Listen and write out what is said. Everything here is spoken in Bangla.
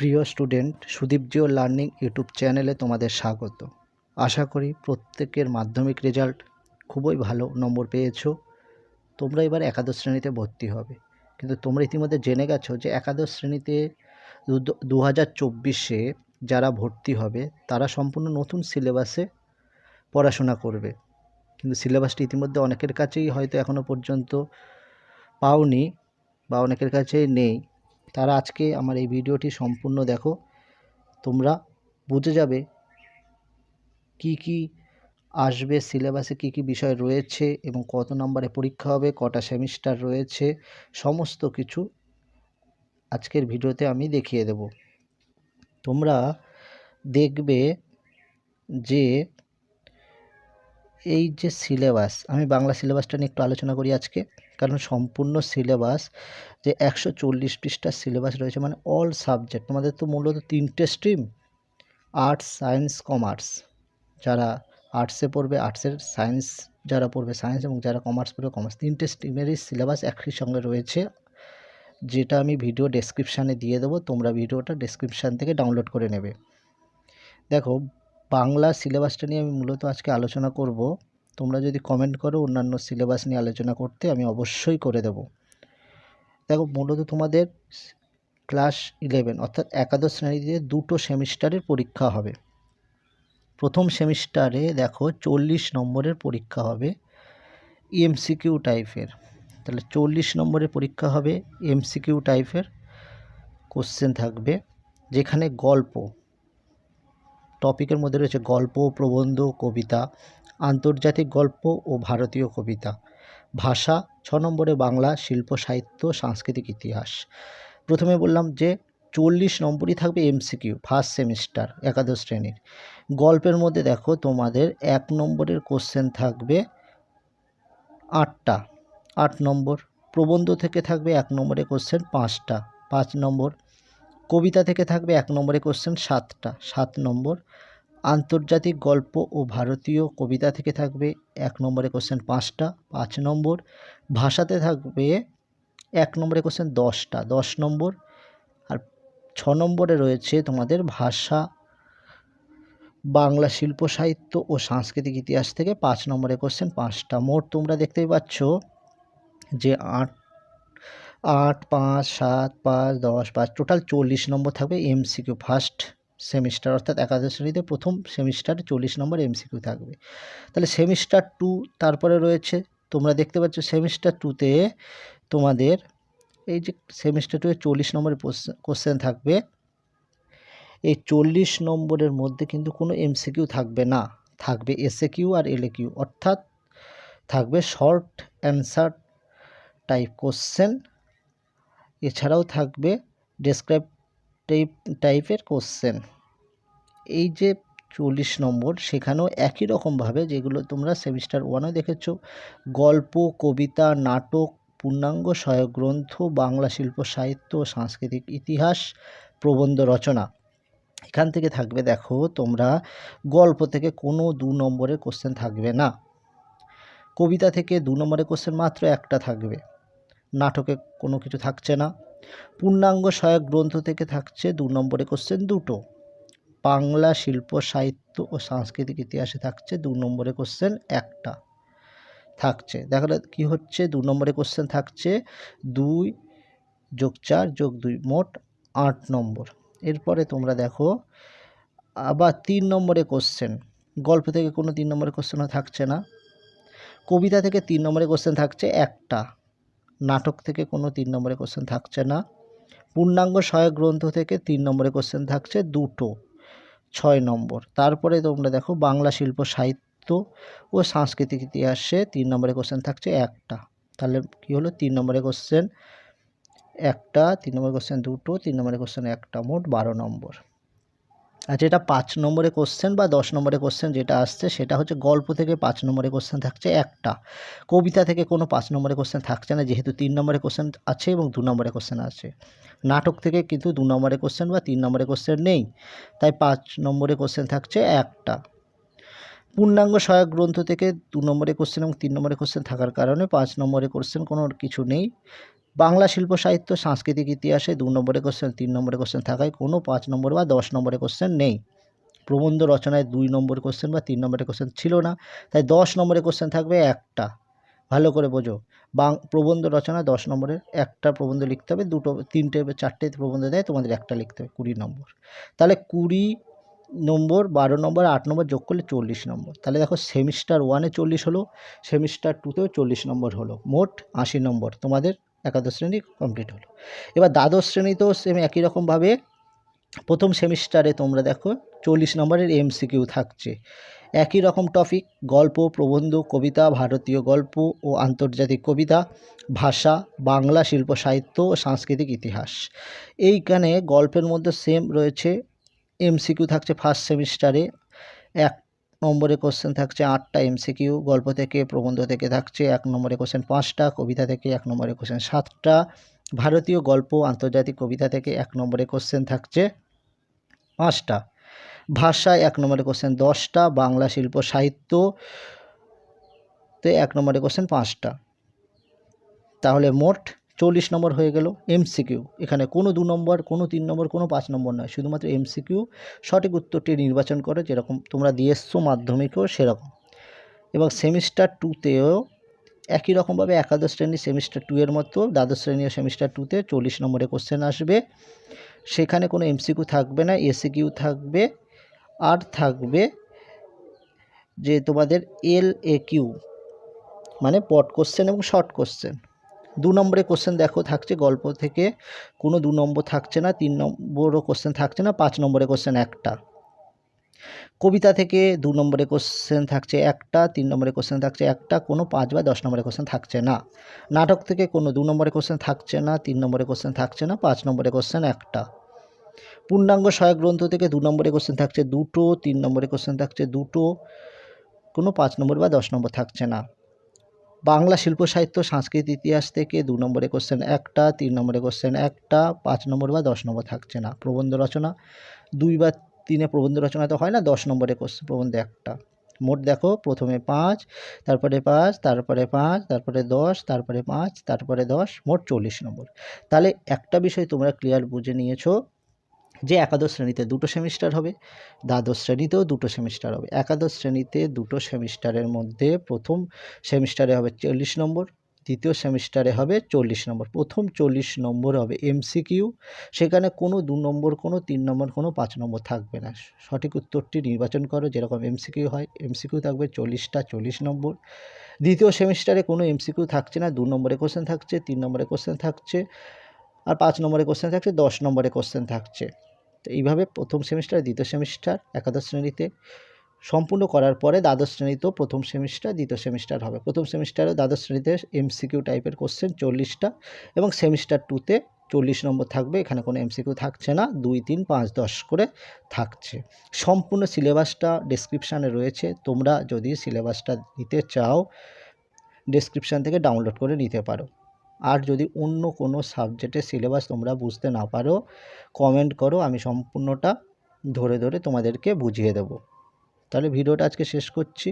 প্রিয় student, Sudip Jio learning YouTube চ্যানেলে তোমাদের স্বাগত। আশা করি প্রত্যেকের মাধ্যমিক রেজাল্ট খুবই ভালো নম্বর পেয়েছো। তোমরা এবার একাদশ শ্রেণীতে ভর্তি হবে, কিন্তু তোমরা ইতিমধ্যে জেনে গেছো যে একাদশ শ্রেণীতে 2024-এ যারা ভর্তি হবে তারা সম্পূর্ণ নতুন সিলেবাসে পড়াশোনা করবে। কিন্তু সিলেবাসটি ইতিমধ্যে অনেকের কাছেই হয়তো এখনও পর্যন্ত পাওনি বা অনেকের কাছেই নেই। তারা আজকে আমার এই ভিডিওটি সম্পূর্ণ দেখো, তোমরা বুঝে যাবে কি কি আসবে সিলেবাসে, কি কি বিষয় রয়েছে এবং কত নম্বরে পরীক্ষা হবে, কটা সেমিস্টার রয়েছে, সমস্ত কিছু আজকের ভিডিওতে আমি দেখিয়ে দেব। তোমরা দেখবে যে এই যে সিলেবাস, আমি বাংলা সিলেবাসটা নিয়ে একটু আলোচনা করি আজকে, কারণ সম্পূর্ণ সিলেবাস যে 140 পৃষ্ঠার সিলেবাস রয়েছে, মানে অল সাবজেক্ট। তোমাদের তো মূলত 3টে স্ট্রিম, আর্টস, সায়েন্স, কমার্স। যারা আর্টসে পড়বে আর্টসের, সায়েন্স যারা পড়বে সায়েন্স, এবং যারা কমার্স পড়বে কমার্স। 3টে স্ট্রিমেরই সিলেবাস একই সঙ্গে রয়েছে, যেটা আমি ভিডিও ডেসক্রিপশানে দিয়ে দেবো। তোমরা ভিডিওটা ডেসক্রিপশান থেকে ডাউনলোড করে নেবে। দেখো, বাংলা সিলেবাসটা নিয়ে আমি মূলত আজকে আলোচনা করব। তোমরা যদি কমেন্ট করো অন্যান্য সিলেবাস নিয়ে আলোচনা করতে, আমি অবশ্যই করে দেব। দেখো, মূলত তোমাদের ক্লাস 11 অর্থাৎ একাদশ শ্রেণীতে 2টো সেমিস্টারের পরীক্ষা হবে। প্রথম সেমিস্টারে দেখো 40 নম্বরের পরীক্ষা হবে এমসিকিউ টাইপের। তাহলে 40 নম্বরের পরীক্ষা হবে এমসিকিউ টাইপের কোশ্চেন থাকবে, যেখানে গল্প টপিকের মধ্যে রয়েছে গল্প, প্রবন্ধ, কবিতা, আন্তর্জাতিক গল্প ও ভারতীয় কবিতা। ভাষা 6 নম্বরে বাংলা, শিল্প সাহিত্য, সাংস্কৃতিক ইতিহাস। প্রথমে বললাম যে 40 নম্বরই থাকবে এমসিকিউ, ফার্স্ট সেমিস্টার একাদশ শ্রেণীর। গল্পের মধ্যে দেখো তোমাদের 1 নম্বরের কোশ্চেন থাকবে 8টা, 8 নম্বর। প্রবন্ধ থেকে থাকবে 1 নম্বরের কোশ্চেন 5টা, 5 নম্বর। কবিতা থেকে থাকবে 1 নম্বরের কোশ্চেন 7টা, 7 নম্বর। আন্তর্জাতিক গল্প ও ভারতীয় কবিতা থেকে থাকবে 1 নম্বরের কোশ্চেন 5টা, 5 নম্বর। ভাষাতে থাকবে 1 নম্বরের কোশ্চেন 10টা, 10 নম্বর। আর 6 নম্বরে রয়েছে তোমাদের ভাষা, বাংলা, শিল্প সাহিত্য ও সাংস্কৃতিক ইতিহাস থেকে 5 নম্বরের কোশ্চেন 5টা। মোট তোমরা দেখতেই পাচ্ছ যে 8, 5, 7, 5, 10, 5, টোটাল 40 নম্বর থাকবে এমসিকিউ ফার্স্ট সেমিস্টার, অর্থাৎ একাদশ শ্রেণীতে প্রথম সেমিস্টারে 40 নম্বর এমসিকিউ থাকবে। তাহলে সেমিস্টার 2 তারপরে রয়েছে, তোমরা দেখতে পাচ্ছ সেমিস্টার 2তে তোমাদের এই যে সেমিস্টার 2-এ 40 নম্বরের কোশ্চেন থাকবে। এই 40 নম্বরের মধ্যে কিন্তু কোনো এমসিকিউ থাকবে না, থাকবে এসএকিউ আর এলএকিউ, অর্থাৎ থাকবে শর্ট অ্যান্সার টাইপ কোশ্চেন। এছাড়াও থাকবে ডেসক্রাইব টাইপের কোশ্চেন। এই যে 40 নম্বর, সেখানেও একই রকমভাবে যেগুলো তোমরা সেমিস্টার 1-এ দেখেছো, গল্প, কবিতা, নাটক, পূর্ণাঙ্গ সহায়ক গ্রন্থ, বাংলা শিল্প সাহিত্য, সাংস্কৃতিক ইতিহাস, প্রবন্ধ রচনা। এখান থেকে থাকবে দেখো তোমরা গল্প থেকে কোনো 2 নম্বরের কোশ্চেন থাকবে না, কবিতা থেকে 2 নম্বরের কোশ্চেন মাত্র একটা থাকবে, নাটকে কোনো কিছু থাকছে না। পূর্ণাঙ্গ সহায়ক গ্রন্থ থেকে থাকছে 2 নম্বরের কোশ্চেন 2টো। বাংলা শিল্প সাহিত্য ও সাংস্কৃতিক ইতিহাসে থাকছে 2 নম্বরের কোশ্চেন একটা থাকছে। দেখো কি হচ্ছে, 2 নম্বরের কোশ্চেন থাকছে 2 + 4 + 2, মোট 8 নম্বর। এরপরে তোমরা দেখো আবার 3 নম্বরের কোশ্চেন, গল্প থেকে কোনো 3 নম্বরের কোশ্চেনও থাকছে না, কবিতা থেকে 3 নম্বরের কোশ্চেন থাকছে একটা, নাটক থেকে কোনো 3 নম্বরের কোশ্চেন থাকছে না, পূর্ণাঙ্গ সহায়ক গ্রন্থ থেকে 3 নম্বরের কোশ্চেন থাকছে 2টো, 6 নম্বর। তারপরে তোমরা দেখো বাংলা শিল্প সাহিত্য ও সাংস্কৃতিক ইতিহাসে 3 নম্বরের কোশ্চেন থাকছে একটা। তাহলে কী হলো, 3 নম্বরের কোশ্চেন একটা, 3 নম্বরের কোশ্চেন 2টো, 3 নম্বরের কোশ্চেন একটা, মোট 12 নম্বর। আর যেটা 5 নম্বরের কোশ্চেন বা 10 নম্বরের কোশ্চেন যেটা আসছে, সেটা হচ্ছে গল্প থেকে 5 নম্বরের কোশ্চেন থাকছে একটা, কবিতা থেকে কোনো 5 নম্বরের কোশ্চেন থাকছে না, যেহেতু 3 নম্বরের কোশ্চেন আছে এবং 2 নম্বরের কোশ্চেন আছে। নাটক থেকে কিন্তু 2 নম্বরের কোশ্চেন বা 3 নম্বরের কোশ্চেন নেই, তাই 5 নম্বরের কোশ্চেন থাকছে একটা। পূর্ণাঙ্গ সহায়ক গ্রন্থ থেকে 2 নম্বরের কোশ্চেন এবং 3 নম্বরের কোশ্চেন থাকার কারণে 5 নম্বরের কোশ্চেন কোনো কিছু নেই, বাংলা শিল্প সাহিত্য সাংস্কৃতিক ইতিহাসে 2 নম্বরের কোশ্চেন 3 নম্বরের কোশ্চেন থাকায় কোনো 5 নম্বর বা 10 নম্বরের কোশ্চেন নেই। প্রবন্ধ রচনায় 2 নম্বরের কোশ্চেন বা 3 নম্বরের কোশ্চেন ছিল না, তাই 10 নম্বরের কোশ্চেন থাকবে একটা। ভালো করে বোঝো, প্রবন্ধ রচনা 10 নম্বরের একটা প্রবন্ধ লিখতে হবে, 3টে 4টে প্রবন্ধ দেয়, তোমাদের একটা লিখতে হবে, 20 নম্বর। তাহলে 20 নম্বর, 12 নম্বর, 8 নম্বর যোগ করলে 40 নম্বর। তাহলে দেখো সেমিস্টার 1-এ 40 হলো, সেমিস্টার 2-তেও 40 নম্বর হলো, মোট 80 নম্বর তোমাদের একাদশ শ্রেণী কমপ্লিট হলো। এবার দ্বাদশ শ্রেণীতেও সেম একই রকমভাবে প্রথম সেমিস্টারে তোমরা দেখো 40 নম্বরের এমসিকিউ থাকছে, একই রকম টপিক, গল্প, প্রবন্ধ, কবিতা, ভারতীয় গল্প ও আন্তর্জাতিক কবিতা, ভাষা, বাংলা শিল্প সাহিত্য ও সাংস্কৃতিক ইতিহাস। এইখানে গল্পের মধ্যে সেম রয়েছে, এমসিকিউ থাকছে ফার্স্ট সেমিস্টারে 1 নম্বরে কোশ্চেন থাকছে 8টা এমসিকিউ, গল্প থেকে প্রবন্ধ থেকে থাকছে 1 নম্বরে কোশ্চেন 5টা, কবিতা থেকে 1 নম্বরে কোশ্চেন 7টা, ভারতীয় গল্প আন্তর্জাতিক কবিতা থেকে 1 নম্বরে কোশ্চেন থাকছে 5টা, ভাষায় 1 নম্বরে কোশ্চেন 10টা, বাংলা শিল্প সাহিত্যতে 1 নম্বরে কোশ্চেন 5টা। তাহলে মোট 40 নম্বর হয়ে গেল এমসিকিউ। এখানে কোনো 2 নম্বর, কোনো 3 নম্বর, কোনো 5 নম্বর নয়, শুধুমাত্র এমসিকিউ। সঠিক উত্তরটি নির্বাচন করো, যেরকম তোমরা দিয়ে এসছো মাধ্যমিকেও সেরকম। এবং সেমিস্টার 2তেও একই রকমভাবে একাদশ শ্রেণী সেমিস্টার 2 এর মতো দ্বাদশ শ্রেণী সেমিস্টার 2তে 40 নম্বরের কোশ্চেন আসবে। সেখানে কোনো এমসিকিউ থাকবে না, এসিকিউ থাকবে, আর থাকবে যে তোমাদের এলএকিউ মানে পট কোশ্চেন এবং শর্ট কোশ্চেন। 2 নম্বরের কোশ্চেন দেখো থাকছে গল্প থেকে, কোনো 2 নম্বর থাকছে না, 3 নম্বরও কোশ্চেন থাকছে না, 5 নম্বরের কোশ্চেন একটা। কবিতা থেকে 2 নম্বরের কোশ্চেন থাকছে একটা, 3 নম্বরের কোশ্চেন থাকছে একটা, কোনো 5 বা 10 নম্বরের কোশ্চেন থাকছে না। নাটক থেকে কোনো 2 নম্বরের কোশ্চেন থাকছে না, 3 নম্বরের কোশ্চেন থাকছে না, 5 নম্বরের কোশ্চেন একটা। পূর্ণাঙ্গ সহায়ক গ্রন্থ থেকে 2 নম্বরের কোশ্চেন থাকছে 2টো, 3 নম্বরের কোশ্চেন থাকছে 2টো, কোনো 5 নম্বর বা 10 নম্বর থাকছে না। বাংলা শিল্প সাহিত্য সাংস্কৃতিক ইতিহাস থেকে 2 নম্বরের কোশ্চেন একটা, 3 নম্বরের কোশ্চেন একটা, 5 নম্বর বা 10 নম্বর থাকছে না। প্রবন্ধ রচনা 2 বা 3-এ প্রবন্ধ রচনা তো হয় না, 10 নম্বরের প্রবন্ধ একটা। মোট দেখো প্রথমে 5, তারপরে 5, তারপরে 5, তারপরে 10, তারপরে 5, তারপরে 10, মোট 40 নম্বর। তাহলে একটা বিষয় তোমরা ক্লিয়ার বুঝে নিয়েছো যে একাদশ শ্রেণীতে 2টো সেমিস্টার হবে, দ্বাদশ শ্রেণীতেও 2টো সেমিস্টার হবে। একাদশ শ্রেণীতে 2টো সেমিস্টারের মধ্যে প্রথম সেমিস্টারে হবে 40 নম্বর, দ্বিতীয় সেমিস্টারে হবে 40 নম্বর। প্রথম 40 নম্বর হবে এমসিকিউ, সেখানে কোনো 2 নম্বর, কোনো 3 নম্বর, কোনো 5 নম্বর থাকবে না। সঠিক উত্তরটি নির্বাচন করো, যেরকম এমসিকিউ হয়, এমসিকিউ থাকবে 40টা, 40 নম্বর। দ্বিতীয় সেমিস্টারে কোনো এমসিকিউ থাকছে না, 2 নম্বরের কোশ্চেন থাকছে, 3 নম্বরের কোশ্চেন থাকছে, আর 5 নম্বরের কোশ্চেন থাকছে, 10 নম্বরের কোশ্চেন থাকছে। তো এইভাবে প্রথম সেমিস্টার, দ্বিতীয় সেমিস্টার একাদশ শ্রেণীতে সম্পূর্ণ করার পরে দ্বাদশ শ্রেণীতেও প্রথম সেমিস্টার, দ্বিতীয় সেমিস্টার হবে। প্রথম সেমিস্টারে দ্বাদশ শ্রেণীতে এমসিকিউ টাইপের কোশ্চেন 40টা, এবং সেমিস্টার 2তে 40 নম্বর থাকবে। এখানে কোনো এমসিকিউ থাকছে না, 2, 3, 5, 10 করে থাকছে। সম্পূর্ণ সিলেবাসটা ডেসক্রিপশানে রয়েছে, তোমরা যদি সিলেবাসটা নিতে চাও ডেসক্রিপশান থেকে ডাউনলোড করে নিতে পারো। আর যদি অন্য কোনো সাবজেক্টের সিলেবাস তোমরা বুঝতে না পারো, কমেন্ট করো, আমি সম্পূর্ণটা ধরে ধরে তোমাদেরকে বুঝিয়ে দেবো। তাহলে ভিডিওটা আজকে শেষ করছি।